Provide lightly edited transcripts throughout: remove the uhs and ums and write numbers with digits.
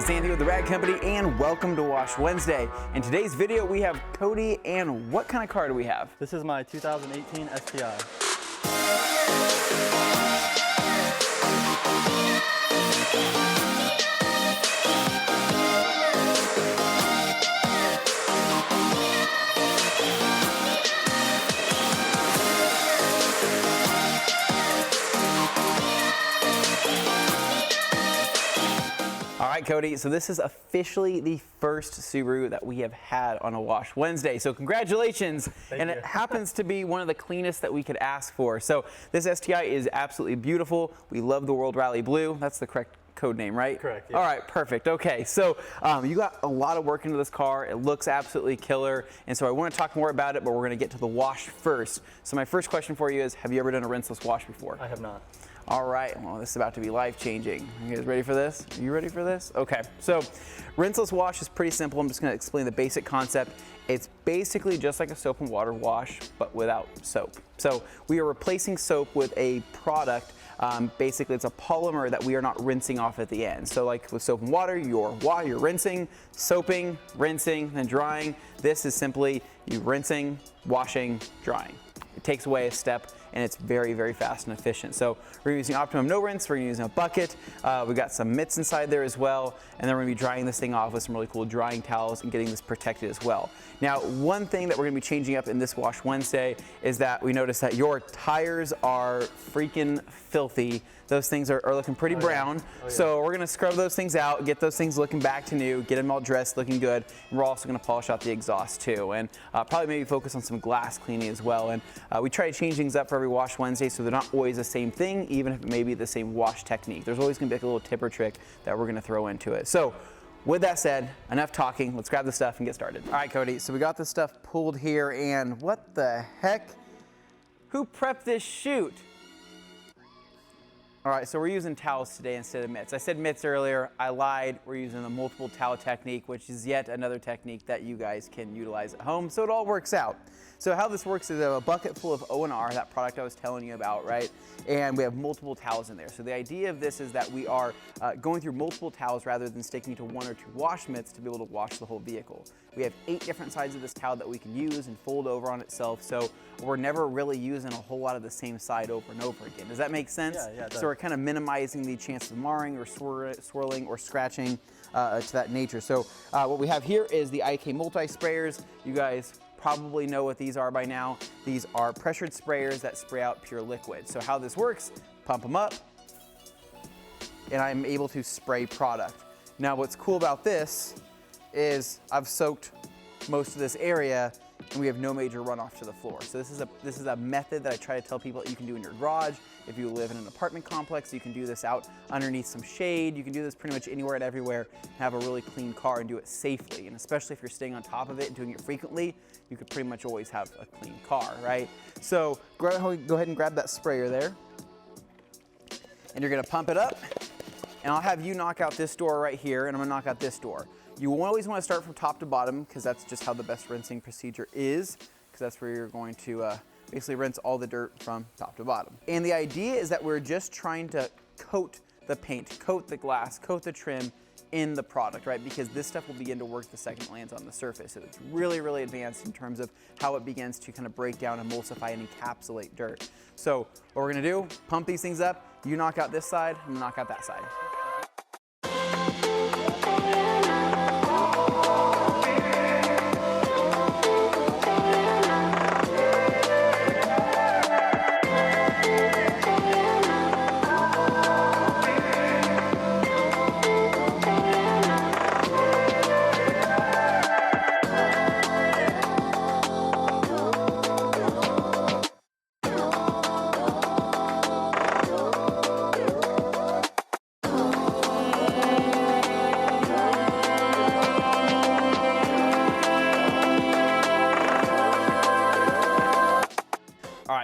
it's Anthony with the Rag Company, and welcome to Wash Wednesday. In today's video, we have Cody, and what kind of car do we have? This is my 2018 STI. All right, Cody, so this is officially the first Subaru that we have had on a Wash Wednesday. So congratulations. Thank and you. It happens to be one of the cleanest that we could ask for. So this STI is absolutely beautiful. We love the World Rally Blue. That's the correct code name, right? Correct, yeah. All right, perfect. Okay, so you got a lot of work into this car. It looks absolutely killer. And so I want to talk more about it, but we're going to get to the wash first. So my first question for you is, have you ever done a rinseless wash before? I have not. All right, well, this is about to be life-changing. You guys ready for this? Are you ready for this? Okay, so rinseless wash is pretty simple. I'm just gonna explain the basic concept. It's basically just like a soap and water wash, but without soap. So we are replacing soap with a product. Basically, it's a polymer that we are not rinsing off at the end. So like with soap and water, you're rinsing, soaping, rinsing, then drying. This is simply you rinsing, washing, drying. It takes away a step, and it's very, very fast and efficient. So we're using optimum no rinse, we're using a bucket, we got some mitts inside there as well, and then we're gonna be drying this thing off with some really cool drying towels and getting this protected as well. Now, one thing that we're gonna be changing up in this Wash Wednesday is that we noticed that your tires are freaking filthy. Those things are looking pretty brown. Yeah. So we're gonna scrub those things out, get those things looking back to new, get them all dressed, looking good, and we're also gonna polish out the exhaust too, and probably maybe focus on some glass cleaning as well. And we try to change things up for every Wash Wednesday so they're not always the same thing, even if it may be the same wash technique. There's always gonna be like a little tip or trick that we're gonna throw into it. So with that said, enough talking, let's grab the stuff and get started. All right, Cody, so we got this stuff pulled here, and what the heck? Who prepped this chute? All right, so we're using towels today instead of mitts. I said mitts earlier, I lied. We're using the multiple towel technique, which is yet another technique that you guys can utilize at home, so it all works out. So how this works is a bucket full of O&R, that product I was telling you about, right? And we have multiple towels in there. So the idea of this is that we are going through multiple towels rather than sticking to one or two wash mitts to be able to wash the whole vehicle. We have 8 different sides of this towel that we can use and fold over on itself, so we're never really using a whole lot of the same side over and over again. Does that make sense? Yeah, it does. So we're kind of minimizing the chance of marring or swirling or scratching to that nature. So what we have here is the IK multi-sprayers. You guys probably know what these are by now. These are pressured sprayers that spray out pure liquid. So how this works, pump them up, and I'm able to spray product. Now what's cool about this is I've soaked most of this area and we have no major runoff to the floor. So this is a method that I try to tell people that you can do in your garage. If you live in an apartment complex, you can do this out underneath some shade. You can do this pretty much anywhere and everywhere, have a really clean car and do it safely. And especially if you're staying on top of it and doing it frequently, you could pretty much always have a clean car, right? So go ahead and grab that sprayer there. And you're gonna pump it up. And I'll have you knock out this door right here, and I'm gonna knock out this door. You always want to start from top to bottom because that's just how the best rinsing procedure is, because that's where you're going to basically rinse all the dirt from top to bottom. And the idea is that we're just trying to coat the paint, coat the glass, coat the trim in the product, right? Because this stuff will begin to work the second it lands on the surface. So it's really, really advanced in terms of how it begins to kind of break down, emulsify, and encapsulate dirt. So what we're gonna do, pump these things up, you knock out this side, I'm gonna knock out that side.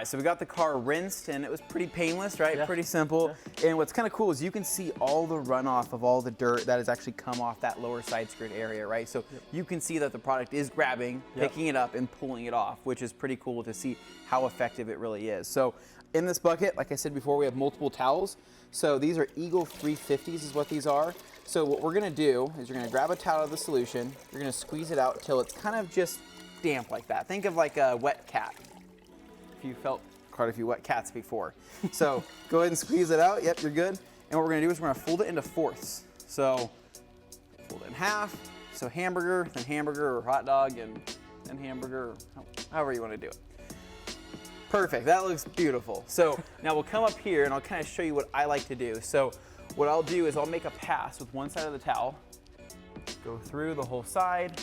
So we got the car rinsed and it was pretty painless, right? Yeah. Pretty simple. Yeah. And what's kind of cool is you can see all the runoff of all the dirt that has actually come off that lower side skirt area, right? So you can see that the product is grabbing, picking it up and pulling it off, which is pretty cool to see how effective it really is. So in this bucket, like I said before, we have multiple towels. So these are Eagle 350s is what these are. So what we're gonna do is you're gonna grab a towel out of the solution, you're gonna squeeze it out till it's kind of just damp like that. Think of like a wet cat. If you felt quite a few wet cats before. So go ahead and squeeze it out. Yep, you're good. And what we're gonna do is we're gonna fold it into fourths. So fold it in half. So hamburger, then hamburger, or hot dog, and then hamburger, or however you wanna do it. Perfect, that looks beautiful. So now we'll come up here and I'll kind of show you what I like to do. So what I'll do is I'll make a pass with one side of the towel, go through the whole side,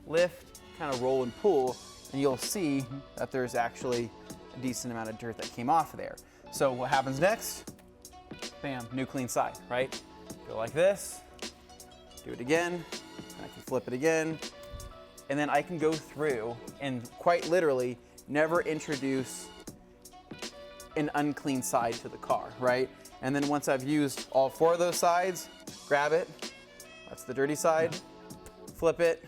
lift, kind of roll and pull, and you'll see that there's actually a decent amount of dirt that came off of there. So what happens next? Bam, new clean side, right? Go like this, do it again, and I can flip it again, and then I can go through and quite literally never introduce an unclean side to the car, right? And then once I've used all 4 of those sides, grab it, that's the dirty side, flip it,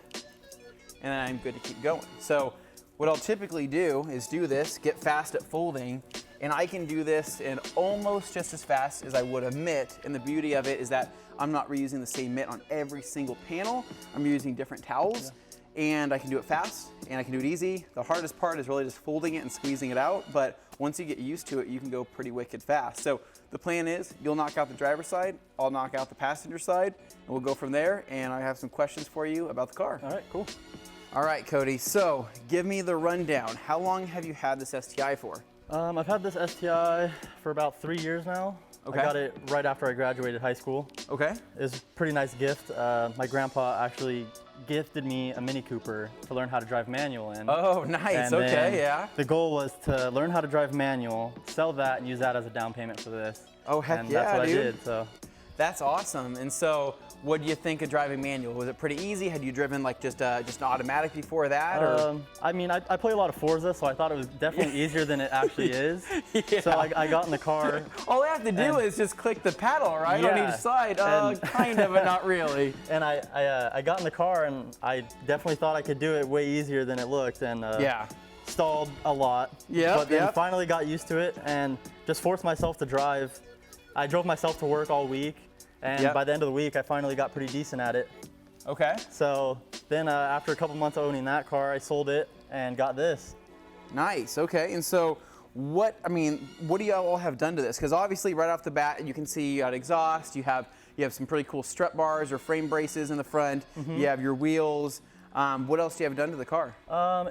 and then I'm good to keep going. So what I'll typically do is do this, get fast at folding, and I can do this in almost just as fast as I would a mitt. And the beauty of it is that I'm not reusing the same mitt on every single panel. I'm using different towels. And I can do it fast and I can do it easy. The hardest part is really just folding it and squeezing it out, but once you get used to it, you can go pretty wicked fast. So the plan is you'll knock out the driver's side, I'll knock out the passenger side, and we'll go from there, and I have some questions for you about the car. All right, cool. All right, Cody, so give me the rundown. How long have you had this STI for? I've had this STI for about 3 years now. Okay. I got it right after I graduated high school. Okay. It was a pretty nice gift. My grandpa actually gifted me a Mini Cooper to learn how to drive manual in. Oh, nice, And okay, yeah. The goal was to learn how to drive manual, sell that, and use that as a down payment for this. Oh, heck and yeah, that's what dude. I did, so. That's awesome. And so what do you think of driving manual? Was it pretty easy? Had you driven like just an automatic before that? Or? I mean, I play a lot of Forza, so I thought it was definitely easier than it actually is. Yeah. So I got in the car. All I have to do is just click the pedal, right? On each side. Kind of, but not really. And I got in the car, and I definitely thought I could do it way easier than it looked. And yeah. Stalled a lot. Yeah. But then finally got used to it and just forced myself to drive. I drove myself to work all week. And by the end of the week, I finally got pretty decent at it. Okay. So then after a couple months of owning that car, I sold it and got this. Nice, okay. And so what do you all have done to this? Because obviously right off the bat, you can see you got exhaust, you have some pretty cool strut bars or frame braces in the front, you have your wheels. What else do you have done to the car?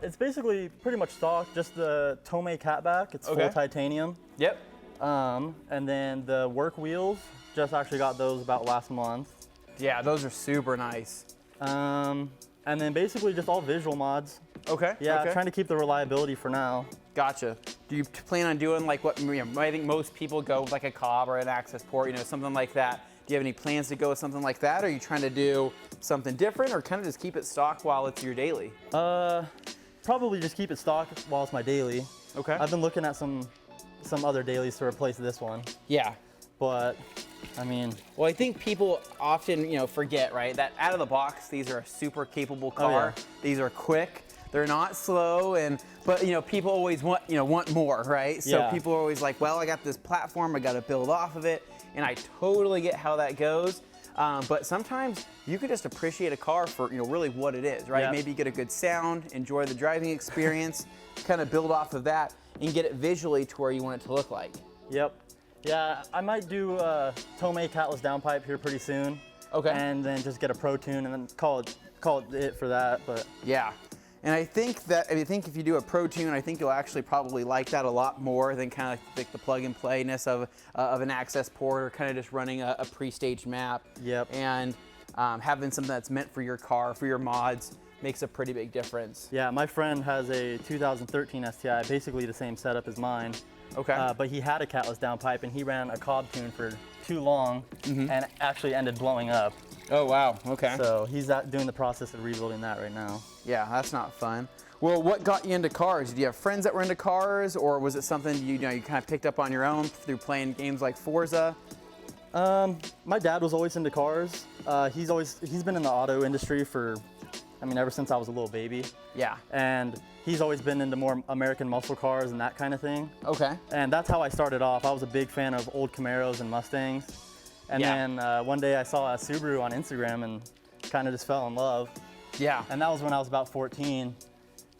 It's basically pretty much stock, just the Tomei catback. It's full titanium. Yep. And then the work wheels, just actually got those about last month. Yeah, those are super nice. And then basically just all visual mods. Okay. Yeah, okay. trying to keep the reliability for now. Gotcha. Do you plan on doing like what I think most people go with, like a cob or an access port, something like that? Do you have any plans to go with something like that? Or are you trying to do something different, or kind of just keep it stock while it's your daily? Probably just keep it stock while it's my daily. Okay. I've been looking at some other dailies to replace this one. Yeah. But I mean, well, I think people often, forget, right, that out of the box, these are a super capable car. These are quick. They're not slow, but people always want more, right? So people are always like, well, I got this platform, I got to build off of it, and I totally get how that goes. But sometimes you could just appreciate a car for really what it is, right? Yeah. Maybe get a good sound, enjoy the driving experience, kind of build off of that, and get it visually to where you want it to look like. Yep. Yeah, I might do a Tomei catless downpipe here pretty soon. Okay. And then just get a Pro Tune and then call it for that. But yeah. And I think if you do a Pro Tune, I think you'll actually probably like that a lot more than kind of like the plug and playness of an access port, or kind of just running a pre-staged map. Yep. And having something that's meant for your car, for your mods, makes a pretty big difference. Yeah, my friend has a 2013 STI, basically the same setup as mine. Okay. But he had a catless downpipe, and he ran a cob tune for too long and actually ended blowing up. Oh, wow. Okay. So he's doing the process of rebuilding that right now. Yeah, that's not fun. Well, what got you into cars? Did you have friends that were into cars, or was it something you kind of picked up on your own through playing games like Forza? My dad was always into cars. He's been in the auto industry for, ever since I was a little baby. Yeah. And he's always been into more American muscle cars and that kind of thing. Okay. And that's how I started off. I was a big fan of old Camaros and Mustangs. And then one day I saw a Subaru on Instagram and kind of just fell in love. Yeah. And that was when I was about 14.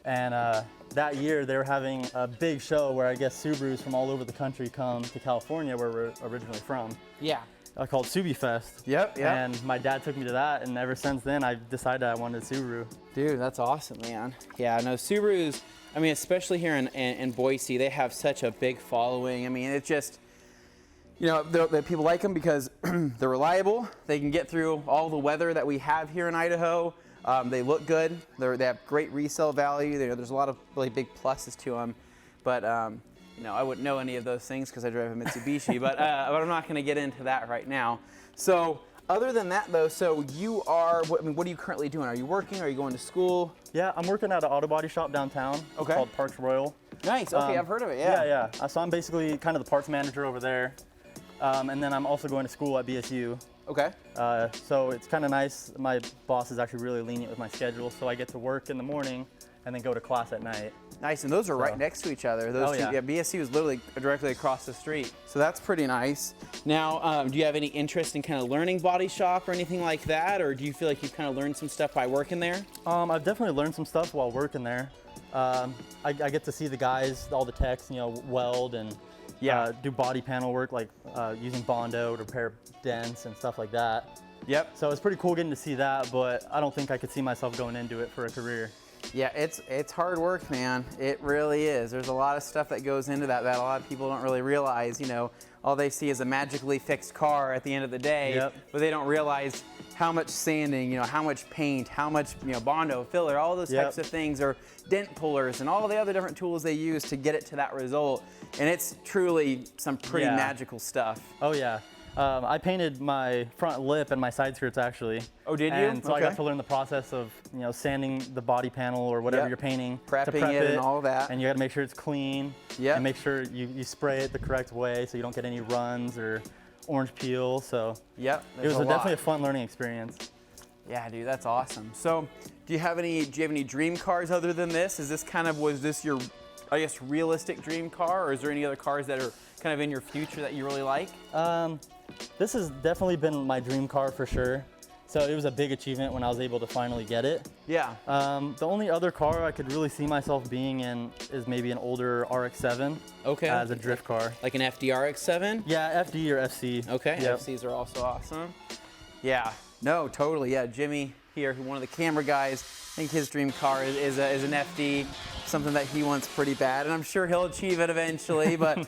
And that year they were having a big show where I guess Subarus from all over the country come to California, where we're originally from. Yeah. Called Subie Fest. Yep. And my dad took me to that, and ever since then I decided I wanted a Subaru. Dude, that's awesome, man. Yeah, no, Subarus, I mean, especially here in Boise, they have such a big following. I mean, it's just, you know, people like them because they're reliable. They can get through all the weather that we have here in Idaho. They look good. They have great resale value. There's a lot of really big pluses to them. But, you know, I wouldn't know any of those things because I drive a Mitsubishi. but I'm not going to get into that right now. So other than that, though, so you are, what are you currently doing? Are you working? Are you going to school? Yeah, I'm working at an auto body shop downtown. Okay. Called Parts Royal. Nice. Okay, I've heard of it. Yeah. Yeah. So I'm basically kind of the parts manager over there. And then I'm also going to school at BSU. Okay. So it's kind of nice. My boss is actually really lenient with my schedule, so I get to work in the morning and then go to class at night. Nice, and those are right next to each other. Those two, yeah. BSU is literally directly across the street. So that's pretty nice. Now, do you have any interest in kind of learning body shop or anything like that? Or do you feel like you've kind of learned some stuff by working there? I've definitely learned some stuff while working there. I get to see the guys, all the techs, you know, weld and do body panel work, like using Bondo to repair dents and stuff like that. Yep. So it's pretty cool getting to see that, but I don't think I could see myself going into it for a career. Yeah, it's hard work, man. It really is. There's a lot of stuff that goes into that a lot of people don't really realize. You know, all they see is a magically fixed car at the end of the day, but they don't realize how much sanding, you know, how much paint, how much, you know, Bondo, filler, all those types of things, or dent pullers and all the other different tools they use to get it to that result. And it's truly some pretty magical stuff. Oh yeah. I painted my front lip and my side skirts actually. Oh, did you? And so I got to learn the process of, you know, sanding the body panel or whatever you're painting. Prepping it and all that. And you got to make sure it's clean. Yeah. And make sure you spray it the correct way so you don't get any runs or orange peel. So it was definitely a fun learning experience. Yeah, dude, that's awesome. So do you have any dream cars other than this? Is this kind of, was this your, I guess, realistic dream car, or is there any other cars that are kind of in your future that you really like? This has definitely been my dream car for sure. So it was a big achievement when I was able to finally get it. Yeah. The only other car I could really see myself being in is maybe an older RX-7. Okay. As a drift car. Like an FD RX-7? Yeah, FD or FC. Okay, FCs are also awesome. Yeah, no, totally. Yeah, Jimmy here, one of the camera guys, I think his dream car is an FD, something that he wants pretty bad, and I'm sure he'll achieve it eventually. But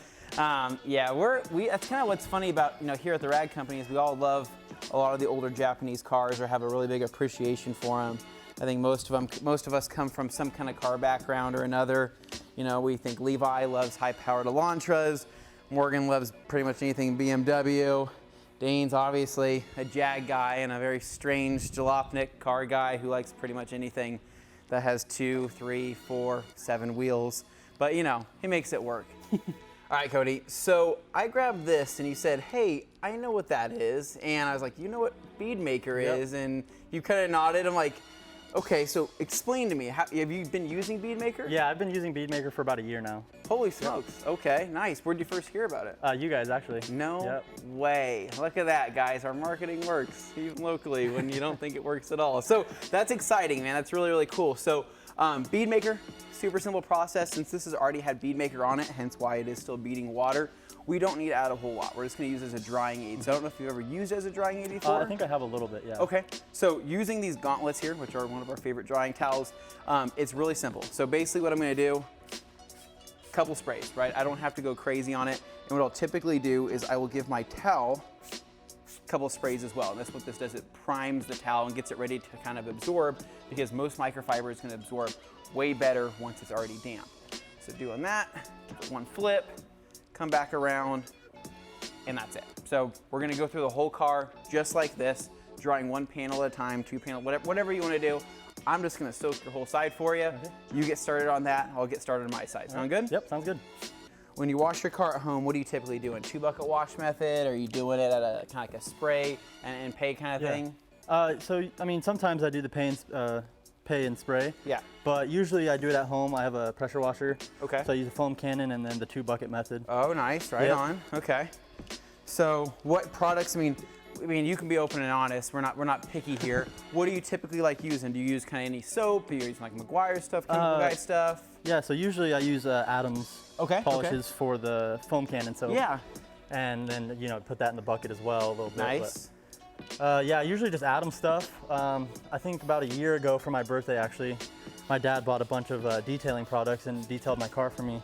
yeah, that's kind of what's funny about, you know, here at the Rag Company is we all love a lot of the older Japanese cars or have a really big appreciation for them. I think most of us come from some kind of car background or another. You know, we think Levi loves high-powered Elantras, Morgan loves pretty much anything BMW. Dane's obviously a Jag guy and a very strange Jalopnik car guy who likes pretty much anything that has 2, 3, 4, 7 wheels. But you know, he makes it work. All right, Cody, so I grabbed this and you said, hey, I know what that is. And I was like, you know what Bead Maker is? And you kind of nodded. I'm like, okay, so explain to me, have you been using Bead Maker? Yeah, I've been using Bead Maker for about a year now. Holy smokes, okay, nice. Where'd you first hear about it? You guys, actually. No way. Look at that, guys. Our marketing works, even locally, when you don't think it works at all. So that's exciting, man. That's really, really cool. So Bead Maker, super simple process. Since this has already had Bead Maker on it, hence why it is still beading water, we don't need to add a whole lot. We're just gonna use it as a drying aid. So I don't know if you've ever used it as a drying aid before. I think I have a little bit, yeah. Okay, so using these gauntlets here, which are one of our favorite drying towels, it's really simple. So basically what I'm gonna do, couple sprays, right? I don't have to go crazy on it. And what I'll typically do is I will give my towel a couple sprays as well. And that's what this does. It primes the towel and gets it ready to kind of absorb, because most microfiber is gonna absorb way better once it's already damp. So doing that, give it one flip, come back around, and that's it. So we're gonna go through the whole car just like this, drying one panel at a time, 2 panel, whatever you wanna do. I'm just gonna soak your whole side for you. Okay. You get started on that, I'll get started on my side. Sound good? Yep, sounds good. When you wash your car at home, what do you typically do? 2-bucket wash method? Or are you doing it at a kind of like a spray and pay kind of thing? So, I mean, sometimes I do the pay and spray. Yeah. But usually I do it at home. I have a pressure washer. Okay. So I use a foam cannon and then the 2-bucket method. Oh, nice, right on, okay. So what products, I mean, you can be open and honest. We're not picky here. What do you typically like using? Do you use kind of any soap? Are you using like Meguiar stuff, Chemical Guy stuff? Yeah, so usually I use Adams polishes for the foam cannon soap. Yeah. And then, you know, put that in the bucket as well a little bit. Nice. But, yeah, usually just Adams stuff. I think about a year ago for my birthday, actually, my dad bought a bunch of detailing products and detailed my car for me.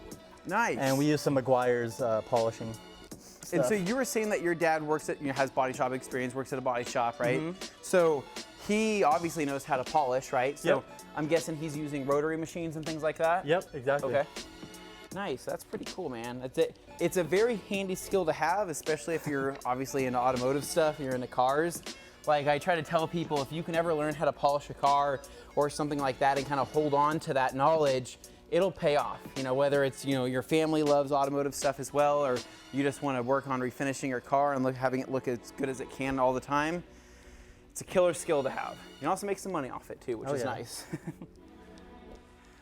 Nice. And we used some Meguiar's polishing stuff. And so you were saying that your dad works at, has body shop experience, works at a body shop, right? So he obviously knows how to polish, right? So I'm guessing he's using rotary machines and things like that? Yep, exactly. Okay. Nice, that's pretty cool, man. It's a very handy skill to have, especially if you're obviously into automotive stuff, you're into cars. Like I try to tell people, if you can ever learn how to polish a car or something like that and kind of hold on to that knowledge, it'll pay off. You know, whether it's, you know, your family loves automotive stuff as well, or you just want to work on refinishing your car and having it look as good as it can all the time. It's a killer skill to have. You can also make some money off it too, which is nice.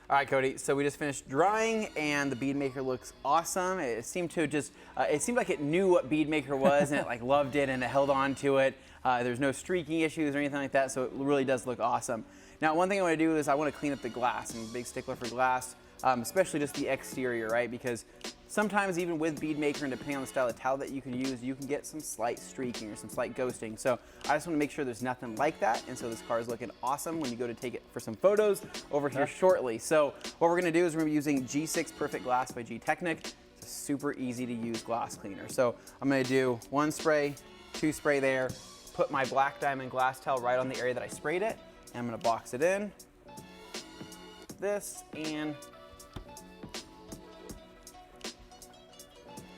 All right, Cody, so we just finished drying and the bead maker looks awesome. It seemed to just, it seemed like it knew what bead maker was and it like loved it and it held on to it. There's no streaking issues or anything like that, so it really does look awesome. Now, one thing I want to do is I want to clean up the glass. I'm a big stickler for glass, especially just the exterior, right? Because sometimes even with bead maker and depending on the style of towel that you can use, you can get some slight streaking or some slight ghosting. So I just want to make sure there's nothing like that. And so this car is looking awesome when you go to take it for some photos over here shortly. So what we're going to do is we're going to be using G6 Perfect Glass by Gtechniq. It's a super easy to use glass cleaner. So I'm going to do 1 spray, 2 spray there, put my black diamond glass towel right on the area that I sprayed it. And I'm going to box it in, this, and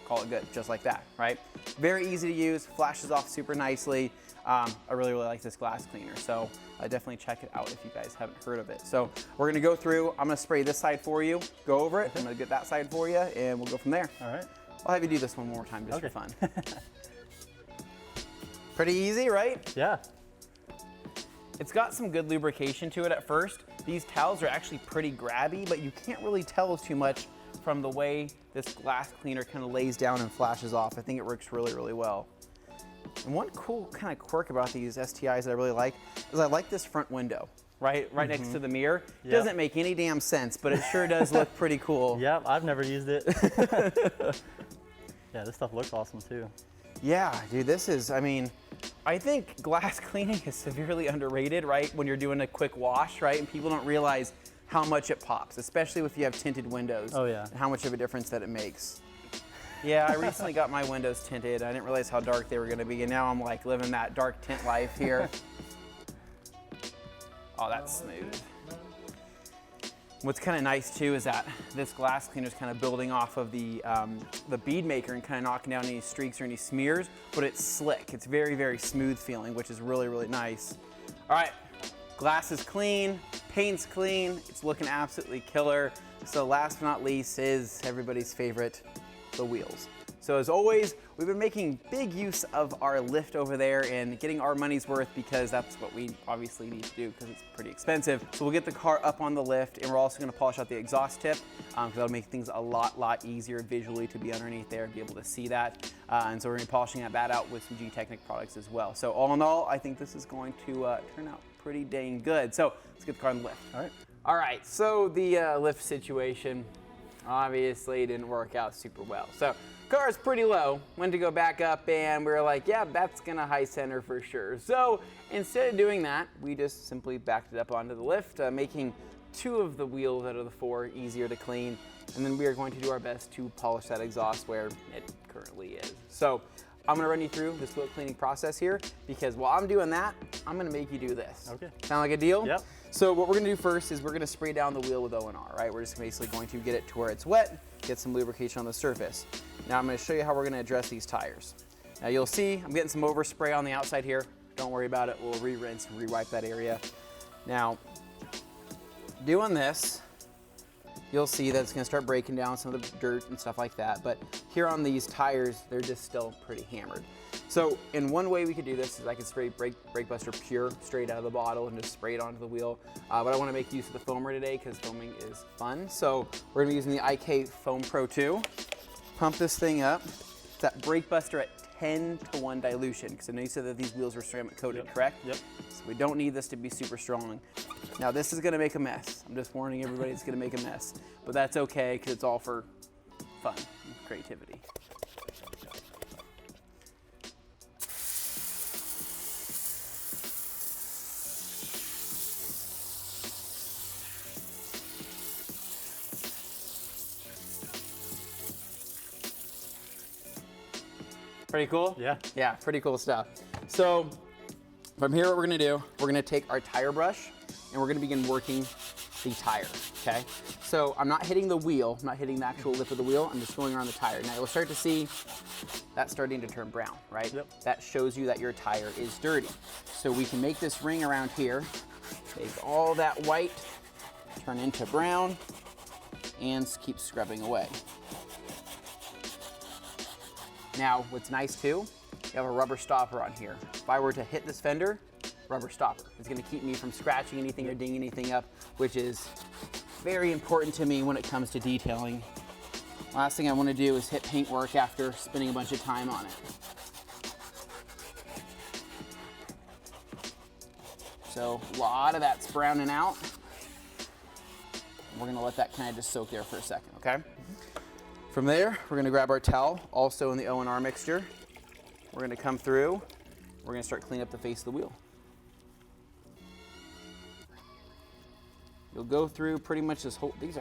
call it good, just like that, right? Very easy to use, flashes off super nicely. I really like this glass cleaner, so definitely check it out if you guys haven't heard of it. So we're gonna go through, I'm gonna spray this side for you, go over it, I'm gonna get that side for you, and we'll go from there. All right. I'll have you do this one more time just for fun. Pretty easy, right? Yeah. It's got some good lubrication to it at first. These towels are actually pretty grabby, but you can't really tell too much from the way this glass cleaner kind of lays down and flashes off. I think it works really, really well. And one cool kind of quirk about these STIs that I really like is I like this front window, right next to the mirror. It doesn't make any damn sense, but it sure does look pretty cool. Yeah, I've never used it. Yeah, this stuff looks awesome too. Yeah, dude, this is, I mean, I think glass cleaning is severely underrated, right? When you're doing a quick wash, right? And people don't realize how much it pops, especially if you have tinted windows. Oh yeah. And how much of a difference that it makes. Yeah, I recently got my windows tinted. I didn't realize how dark they were gonna be, and now I'm like living that dark tint life here. Oh, that's smooth. What's kind of nice too is that this glass cleaner is kind of building off of the bead maker and kind of knocking down any streaks or any smears, but it's slick. It's very, very smooth feeling, which is really, really nice. All right, glass is clean, paint's clean, it's looking absolutely killer. So last but not least is everybody's favorite, the wheels. So as always, we've been making big use of our lift over there and getting our money's worth because that's what we obviously need to do because it's pretty expensive. So we'll get the car up on the lift and we're also gonna polish out the exhaust tip because that'll make things a lot easier visually to be underneath there and be able to see that. And so we're gonna be polishing that out with some Gtechniq products as well. So all in all, I think this is going to turn out pretty dang good. So let's get the car on the lift. All right, so the lift situation obviously didn't work out super well. So car's pretty low, went to go back up and we were like, yeah, that's gonna high center for sure. So instead of doing that, we just simply backed it up onto the lift, making 2 of the wheels out of the 4 easier to clean. And then we are going to do our best to polish that exhaust where it currently is. So I'm gonna run you through this wheel cleaning process here because while I'm doing that, I'm gonna make you do this. Okay. Sound like a deal? Yep. So what we're gonna do first is we're gonna spray down the wheel with O&R, right? We're just basically going to get it to where it's wet, get some lubrication on the surface. Now I'm gonna show you how we're gonna address these tires. Now you'll see I'm getting some overspray on the outside here. Don't worry about it, we'll re-rinse and re-wipe that area. Now, doing this, you'll see that it's gonna start breaking down some of the dirt and stuff like that, but here on these tires, they're just still pretty hammered. So in one way we could do this is I could spray Brake Buster Pure straight out of the bottle and just spray it onto the wheel. But I wanna make use of the foamer today because foaming is fun. So we're gonna be using the IK Foam Pro 2. Pump this thing up. It's that Brake Buster at 10-to-1 dilution, because I know you said that these wheels are ceramic coated, correct? Yep. So we don't need this to be super strong. Now this is gonna make a mess. I'm just warning everybody it's gonna make a mess, but that's okay, because it's all for fun and creativity. Pretty cool? Yeah. Yeah, pretty cool stuff. So from here, what we're gonna do, we're gonna take our tire brush and we're gonna begin working the tire, okay? So I'm not hitting the wheel, I'm not hitting the actual lip of the wheel, I'm just going around the tire. Now you'll start to see that starting to turn brown, right? Yep. That shows you that your tire is dirty. So we can make this ring around here, take all that white, turn into brown, and keep scrubbing away. Now, what's nice too, you have a rubber stopper on here. If I were to hit this fender, rubber stopper. It's gonna keep me from scratching anything or dinging anything up, which is very important to me when it comes to detailing. Last thing I wanna do is hit paint work after spending a bunch of time on it. So a lot of that's browning out. We're gonna let that kind of just soak there for a second, okay? From there, we're gonna grab our towel, also in the O&R mixture. We're gonna come through, we're gonna start cleaning up the face of the wheel. You'll go through pretty much this whole, these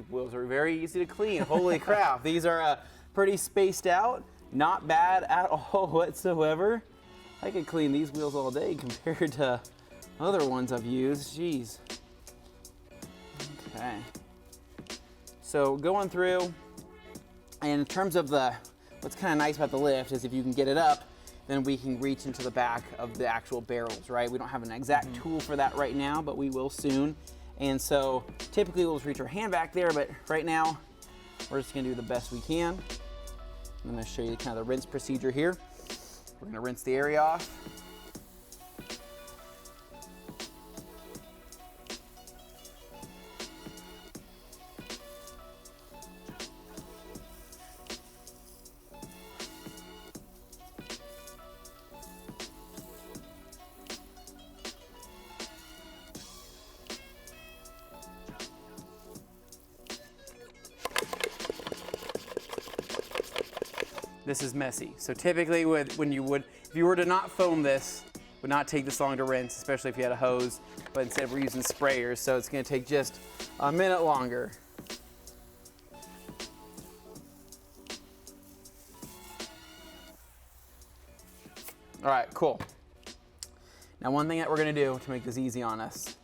wheels are very easy to clean, holy crap. These are pretty spaced out, not bad at all whatsoever. I could clean these wheels all day compared to other ones I've used, jeez. Okay, so going through, and in terms of what's kind of nice about the lift is if you can get it up, then we can reach into the back of the actual barrels, right? We don't have an exact tool for that right now, but we will soon. And so typically we'll just reach our hand back there, but right now we're just gonna do the best we can. I'm gonna show you kind of the rinse procedure here. We're gonna rinse the area off. This is messy. So typically if you were to not foam this, would not take this long to rinse, especially if you had a hose, but instead we're using sprayers, so it's gonna take just a minute longer. All right, cool. Now one thing that we're gonna do to make this easy on us,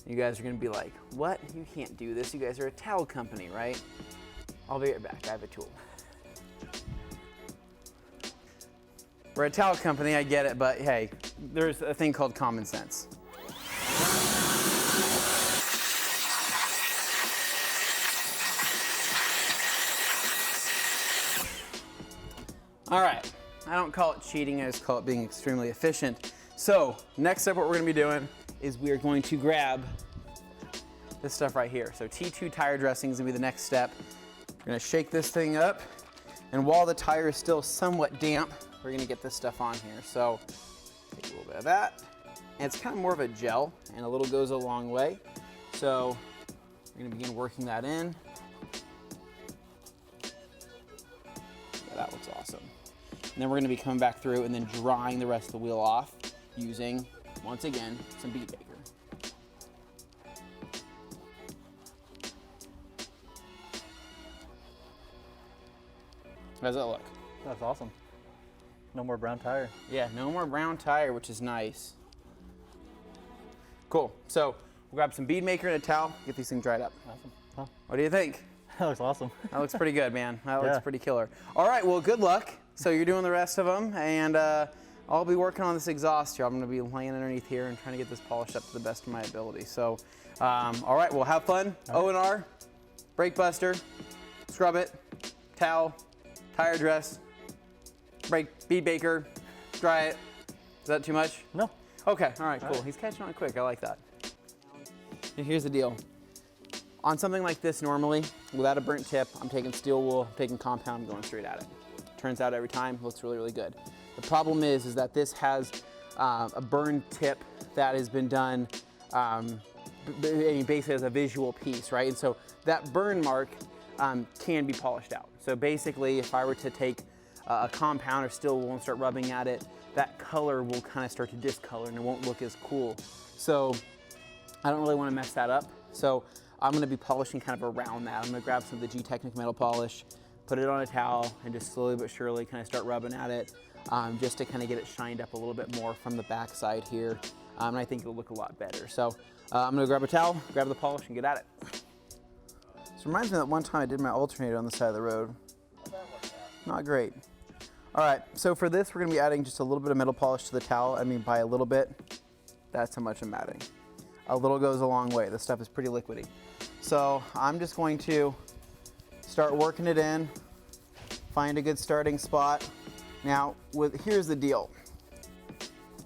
you guys are gonna be like, what? You can't do this. You guys are a towel company, right? I'll be right back, I have a tool. We're a towel company, I get it, but hey, there's a thing called common sense. All right, I don't call it cheating, I just call it being extremely efficient. So, next up what we're gonna be doing is we are going to grab this stuff right here. So T2 tire dressing is gonna be the next step. We're gonna shake this thing up, and while the tire is still somewhat damp, we're gonna get this stuff on here. So take a little bit of that. And it's kind of more of a gel, and a little goes a long way. So we're gonna begin working that in. Yeah, that looks awesome. And then we're gonna be coming back through and then drying the rest of the wheel off using, once again, some Bead Baker. How does that look? That's awesome. No more brown tire. Yeah, no more brown tire, which is nice. Cool. So we'll grab some bead maker and a towel, get these things dried up. Awesome. Huh. What do you think? That looks awesome. That looks pretty good, man. That looks pretty killer. All right, well, good luck. So you're doing the rest of them, and I'll be working on this exhaust here. I'm gonna be laying underneath here and trying to get this polished up to the best of my ability. So, all right, well, have fun. O&R, brake buster, scrub it, towel, tire dress, Bead Baker, dry it. Is that too much? No. Okay, all right, cool. He's catching on quick, I like that. And here's the deal. On something like this normally, without a burnt tip, I'm taking steel wool, I'm taking compound, going straight at it. turns out every time, looks really, really good. The problem is that this has a burn tip that has been done basically as a visual piece, right? And so that burn mark can be polished out. So basically, if I were to take a compound or steel wool and start rubbing at it, that color will kind of start to discolor and it won't look as cool. So I don't really want to mess that up. So I'm going to be polishing kind of around that. I'm going to grab some of the Gtechniq metal polish, put it on a towel, and just slowly but surely kind of start rubbing at it, just to kind of get it shined up a little bit more from the back side here. And I think it'll look a lot better. So I'm going to grab a towel, grab the polish, and get at it. This reminds me that one time I did my alternator on the side of the road. Not great. All right, so for this, we're going to be adding just a little bit of metal polish to the towel. I mean, by a little bit, that's how much I'm adding. A little goes a long way. This stuff is pretty liquidy. So I'm just going to start working it in, find a good starting spot. Now, here's the deal.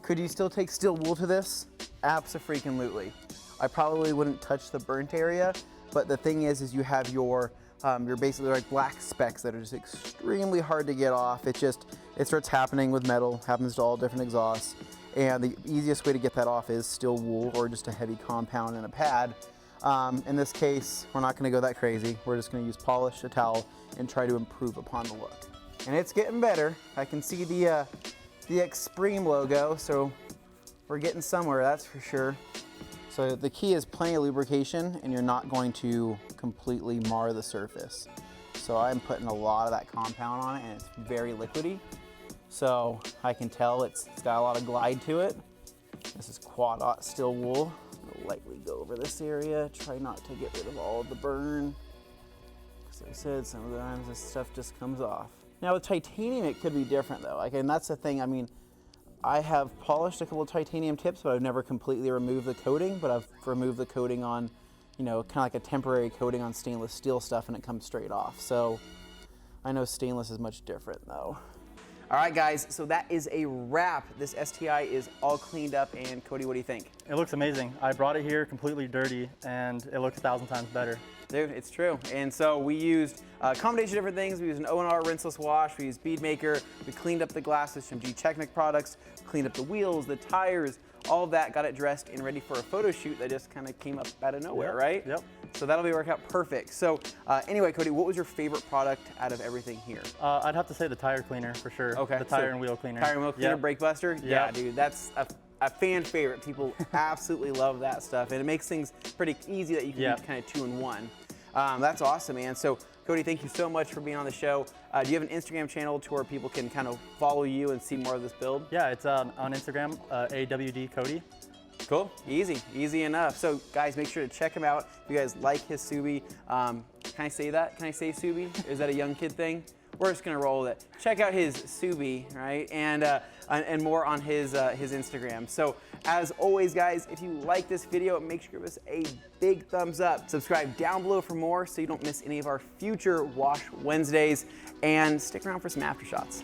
Could you still take steel wool to this? Abso-freaking-lutely. I probably wouldn't touch the burnt area, but the thing is you have your basically like black specks that are just extremely hard to get off. It starts happening with metal, happens to all different exhausts. And the easiest way to get that off is steel wool or just a heavy compound and a pad. In this case, we're not gonna go that crazy. We're just gonna use polish, a towel, and try to improve upon the look. And it's getting better. I can see the Extreme logo, so we're getting somewhere, that's for sure. So the key is plenty of lubrication, and you're not going to completely mar the surface. So I'm putting a lot of that compound on it, and it's very liquidy. So I can tell it's got a lot of glide to it. This is quad aught steel wool. I'll lightly go over this area, try not to get rid of all of the burn. As I said, some of the times this stuff just comes off. Now with titanium, it could be different though. And that's the thing, I mean, I have polished a couple of titanium tips, but I've never completely removed the coating, but I've removed the coating on, kind of like a temporary coating on stainless steel stuff, and it comes straight off. So I know stainless is much different though. All right, guys, so that is a wrap. This STI is all cleaned up, and Cody, what do you think? It looks amazing. I brought it here completely dirty, and it looks 1,000 times better. Dude, it's true. And so we used a combination of different things. We used an O&R rinseless wash. We used Bead Maker. We cleaned up the glasses from Gtechniq products, cleaned up the wheels, the tires, all of that, got it dressed and ready for a photo shoot that just kind of came up out of nowhere, right? Yep. So that'll work out perfect. So anyway, Cody, what was your favorite product out of everything here? I'd have to say the tire cleaner for sure. Okay. The tire and wheel cleaner. Tire and wheel cleaner, brake buster? Yep. Yeah, dude, that's a fan favorite. People absolutely love that stuff, and it makes things pretty easy that you can do kind of 2-in-1. That's awesome, man. So Cody, thank you so much for being on the show. Do you have an Instagram channel to where people can kind of follow you and see more of this build? Yeah, it's on Instagram, AWD Cody. Cool, easy enough. So guys, make sure to check him out. If you guys like his Subie, can I say that? Can I say Subie? Is that a young kid thing? We're just gonna roll with it. Check out his Subie, right? And more on his Instagram. So as always, guys, if you like this video, make sure to give us a big thumbs up. Subscribe down below for more so you don't miss any of our future Wash Wednesdays, and stick around for some after shots.